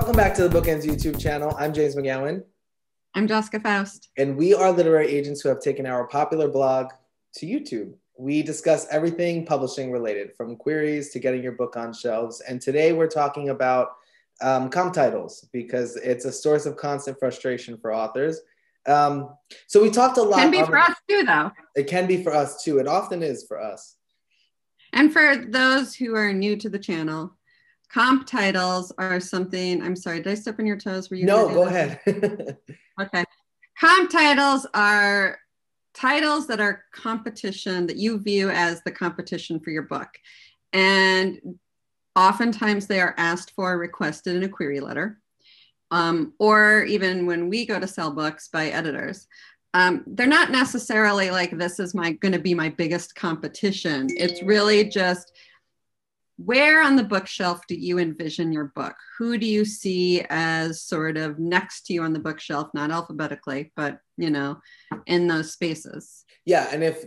Welcome back to the BookEnds YouTube channel. I'm James McGowan. I'm Jessica Faust. And we are literary agents who have taken our popular blog to YouTube. We discuss everything publishing related, from queries to getting your book on shelves. And today we're talking about comp titles because it's a source of constant frustration for authors. So we talked a lot. Can be for us too, though. It can be for us too. It often is for us. And for those who are new to the channel, comp titles are something, I'm sorry, did I step on your toes? Were you No, go ahead. Okay. Comp titles are titles that are competition, that you view as the competition for your book. And oftentimes they are asked for, requested in a query letter, or even when we go to sell books by editors. They're not necessarily like, this is going to be my biggest competition. It's really just, where on the bookshelf do you envision your book? Who do you see as sort of next to you on the bookshelf, not alphabetically, but, you know, in those spaces? Yeah, and if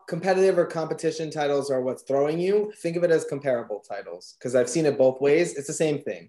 competitive or competition titles are what's throwing you, think of it as comparable titles, because I've seen it both ways. It's the same thing.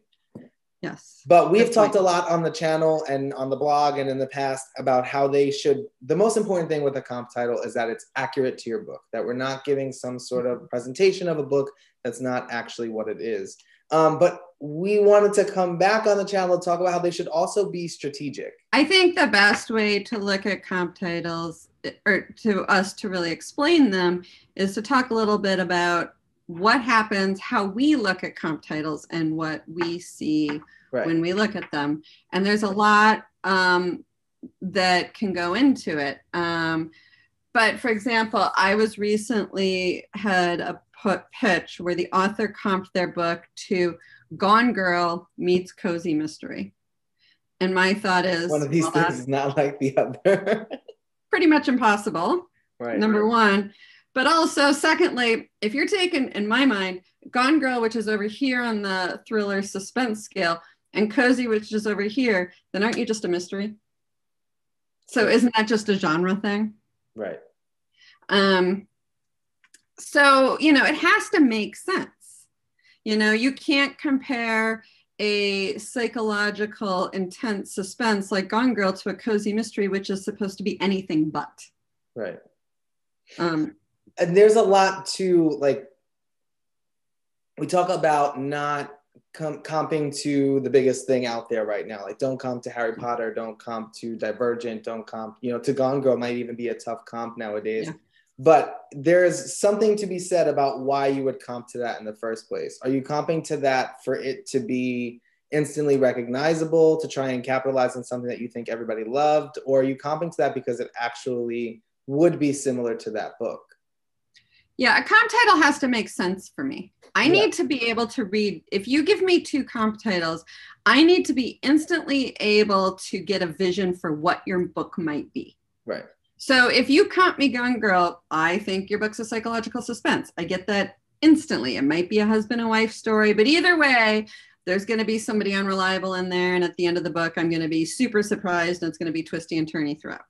Yes. But we've talked a lot on the channel and on the blog and in the past about how they should, the most important thing with a comp title is that it's accurate to your book, that we're not giving some sort of presentation of a book that's not actually what it is. But we wanted to come back on the channel to talk about how they should also be strategic. I think the best way to look at comp titles, or to us to really explain them, is to talk a little bit about what happens, how we look at comp titles and what we see when we look at them. And there's a lot that can go into it. But for example, I was recently had a pitch where the author comped their book to Gone Girl meets Cozy Mystery. And my thought is, one of these things is not like the other. Pretty much impossible, number one. But also, secondly, if you're taking, in my mind, Gone Girl, which is over here on the thriller suspense scale, and Cozy, which is over here, then aren't you just a mystery? So isn't that just a genre thing? Right. So, you know, it has to make sense. You know, you can't compare a psychological intense suspense like Gone Girl to a cozy mystery, which is supposed to be anything but. Right. And there's a lot to, like, we talk about not comping to the biggest thing out there right now. Like, don't comp to Harry Potter, don't comp to Divergent, don't comp, you know, to Gone Girl might even be a tough comp nowadays. Yeah. But there's something to be said about why you would comp to that in the first place. Are you comping to that for it to be instantly recognizable, to try and capitalize on something that you think everybody loved? Or are you comping to that because it actually would be similar to that book? Yeah, a comp title has to make sense for me. I need to be able to read. If you give me two comp titles, I need to be instantly able to get a vision for what your book might be. Right. So if you comp me Gone Girl, I think your book's a psychological suspense. I get that instantly. It might be a husband and wife story, but either way, there's going to be somebody unreliable in there. And at the end of the book, I'm going to be super surprised and it's going to be twisty and turny throughout.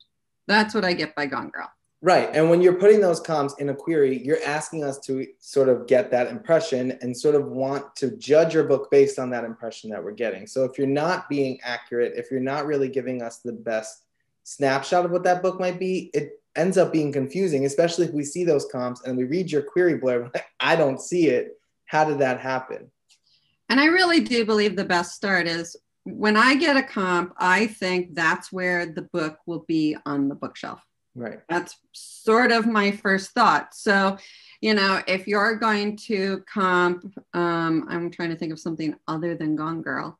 That's what I get by Gone Girl. Right. And when you're putting those comps in a query, you're asking us to sort of get that impression and sort of want to judge your book based on that impression that we're getting. So if you're not being accurate, if you're not really giving us the best snapshot of what that book might be, it ends up being confusing, especially if we see those comps and we read your query blurb, like, I don't see it. How did that happen? And I really do believe the best start is when I get a comp, I think that's where the book will be on the bookshelf. Right. That's sort of my first thought. So, you know, if you're going to comp, I'm trying to think of something other than Gone Girl.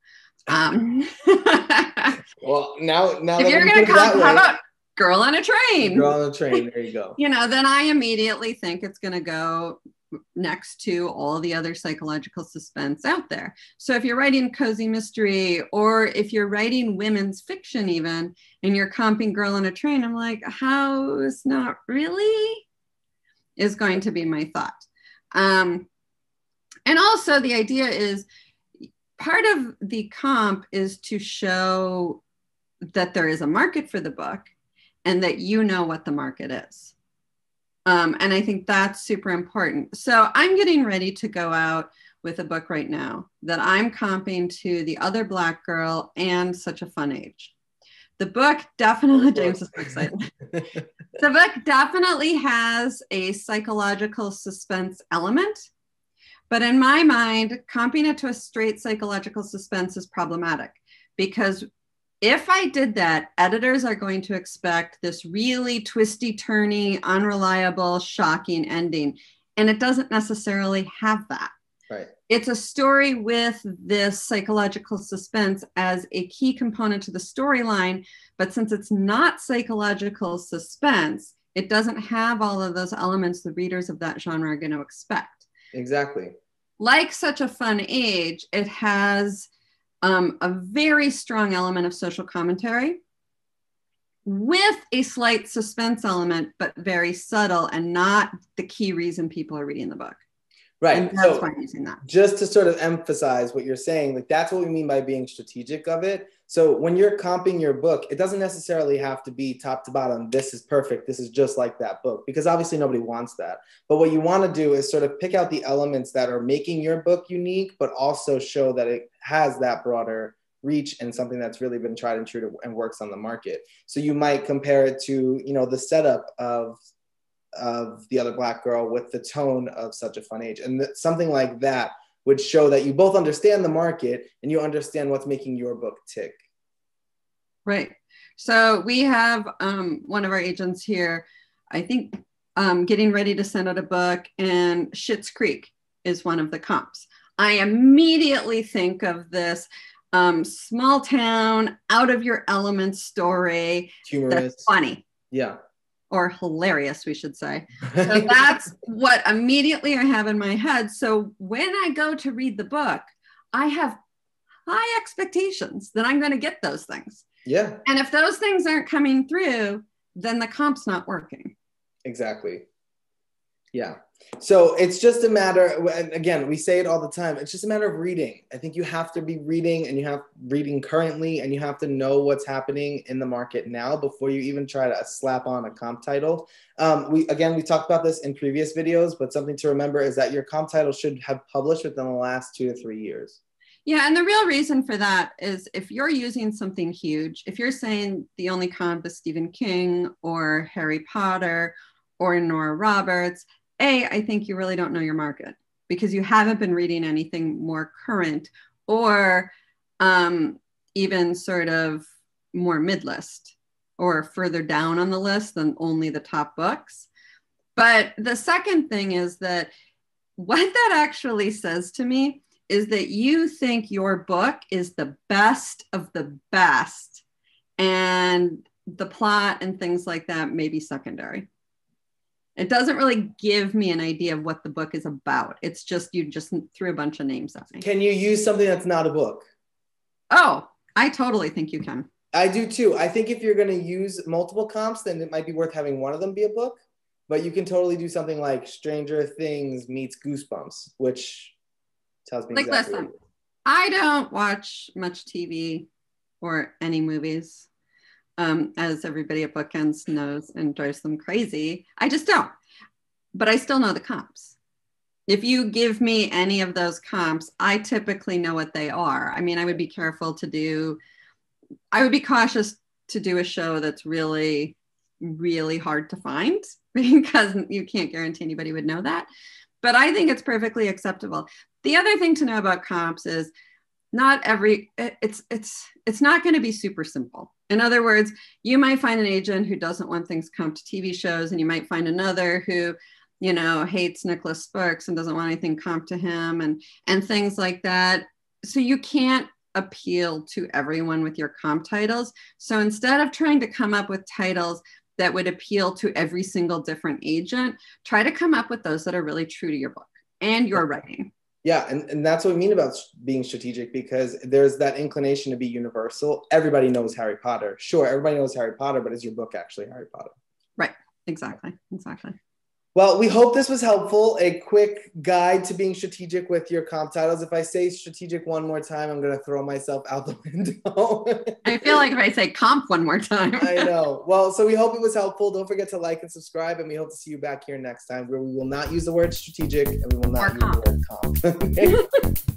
Well, now if you're going to comp, how about Girl on a Train? Girl on a Train, there you go. You know, then I immediately think it's going to go next to all the other psychological suspense out there. So if you're writing cozy mystery, or if you're writing women's fiction even, and you're comping Girl on a Train, I'm like, how's not really? Is going to be my thought. And also the idea is, part of the comp is to show that there is a market for the book and that you know what the market is. And I think that's super important. So I'm getting ready to go out with a book right now that I'm comping to The Other Black Girl and Such a Fun Age. The book definitely, James is so excited. The book definitely has a psychological suspense element, but in my mind, comping it to a straight psychological suspense is problematic because if I did that, editors are going to expect this really twisty, turny, unreliable, shocking ending. And it doesn't necessarily have that. Right. It's a story with this psychological suspense as a key component to the storyline. But since it's not psychological suspense, it doesn't have all of those elements the readers of that genre are going to expect. Exactly. Like Such a Fun Age, it has a very strong element of social commentary with a slight suspense element, but very subtle and not the key reason people are reading the book. Right. And that's why I'm using that. Just to sort of emphasize what you're saying, like that's what we mean by being strategic of it. So when you're comping your book, it doesn't necessarily have to be top to bottom. This is perfect. This is just like that book, because obviously nobody wants that. But what you want to do is sort of pick out the elements that are making your book unique, but also show that it has that broader reach and something that's really been tried and true to, and works on the market. So you might compare it to, you know, the setup of The Other Black Girl with the tone of Such a Fun Age. And something like that would show that you both understand the market and you understand what's making your book tick. Right. So we have one of our agents here, I think, getting ready to send out a book, and Schitt's Creek is one of the comps. I immediately think of this small town, out of your element story. Humorous. That's funny. Yeah. Or hilarious, we should say. So that's what immediately I have in my head. So when I go to read the book, I have high expectations that I'm going to get those things. Yeah. And if those things aren't coming through, then the comp's not working. Exactly. Yeah. So it's just a matter, and again, we say it all the time, it's just a matter of reading. I think you have to be reading, and you have reading currently, and you have to know what's happening in the market now before you even try to slap on a comp title. We talked about this in previous videos, but something to remember is that your comp title should have published within the last 2 to 3 years. Yeah, and the real reason for that is if you're using something huge, if you're saying the only comp is Stephen King or Harry Potter or Nora Roberts, I think you really don't know your market because you haven't been reading anything more current or even sort of more mid-list or further down on the list than only the top books. But the second thing is that what that actually says to me is that you think your book is the best of the best, and the plot and things like that may be secondary. It doesn't really give me an idea of what the book is about. It's just, you just threw a bunch of names at me. Can you use something that's not a book? Oh, I totally think you can. I do too. I think if you're going to use multiple comps, then it might be worth having one of them be a book, but you can totally do something like Stranger Things meets Goosebumps, which tells me exactly. Listen, I don't watch much TV or any movies. As everybody at BookEnds knows and drives them crazy. I just don't. But I still know the comps. If you give me any of those comps, I typically know what they are. I mean, I would be cautious to do a show that's really, really hard to find because you can't guarantee anybody would know that. But I think it's perfectly acceptable. The other thing to know about comps is it's not going to be super simple. In other words, you might find an agent who doesn't want things comped to TV shows, and you might find another who, you know, hates Nicholas Sparks and doesn't want anything comped to him and things like that. So you can't appeal to everyone with your comp titles. So instead of trying to come up with titles that would appeal to every single different agent, try to come up with those that are really true to your book and your writing. Yeah, and that's what we mean about being strategic, because there's that inclination to be universal. Everybody knows Harry Potter. Sure, everybody knows Harry Potter, but is your book actually Harry Potter? Right, exactly. Well, we hope this was helpful. A quick guide to being strategic with your comp titles. If I say strategic one more time, I'm going to throw myself out the window. I feel like if I say comp one more time. I know. Well, so we hope it was helpful. Don't forget to like and subscribe, and we hope to see you back here next time where we will not use the word strategic and we will not use the word comp.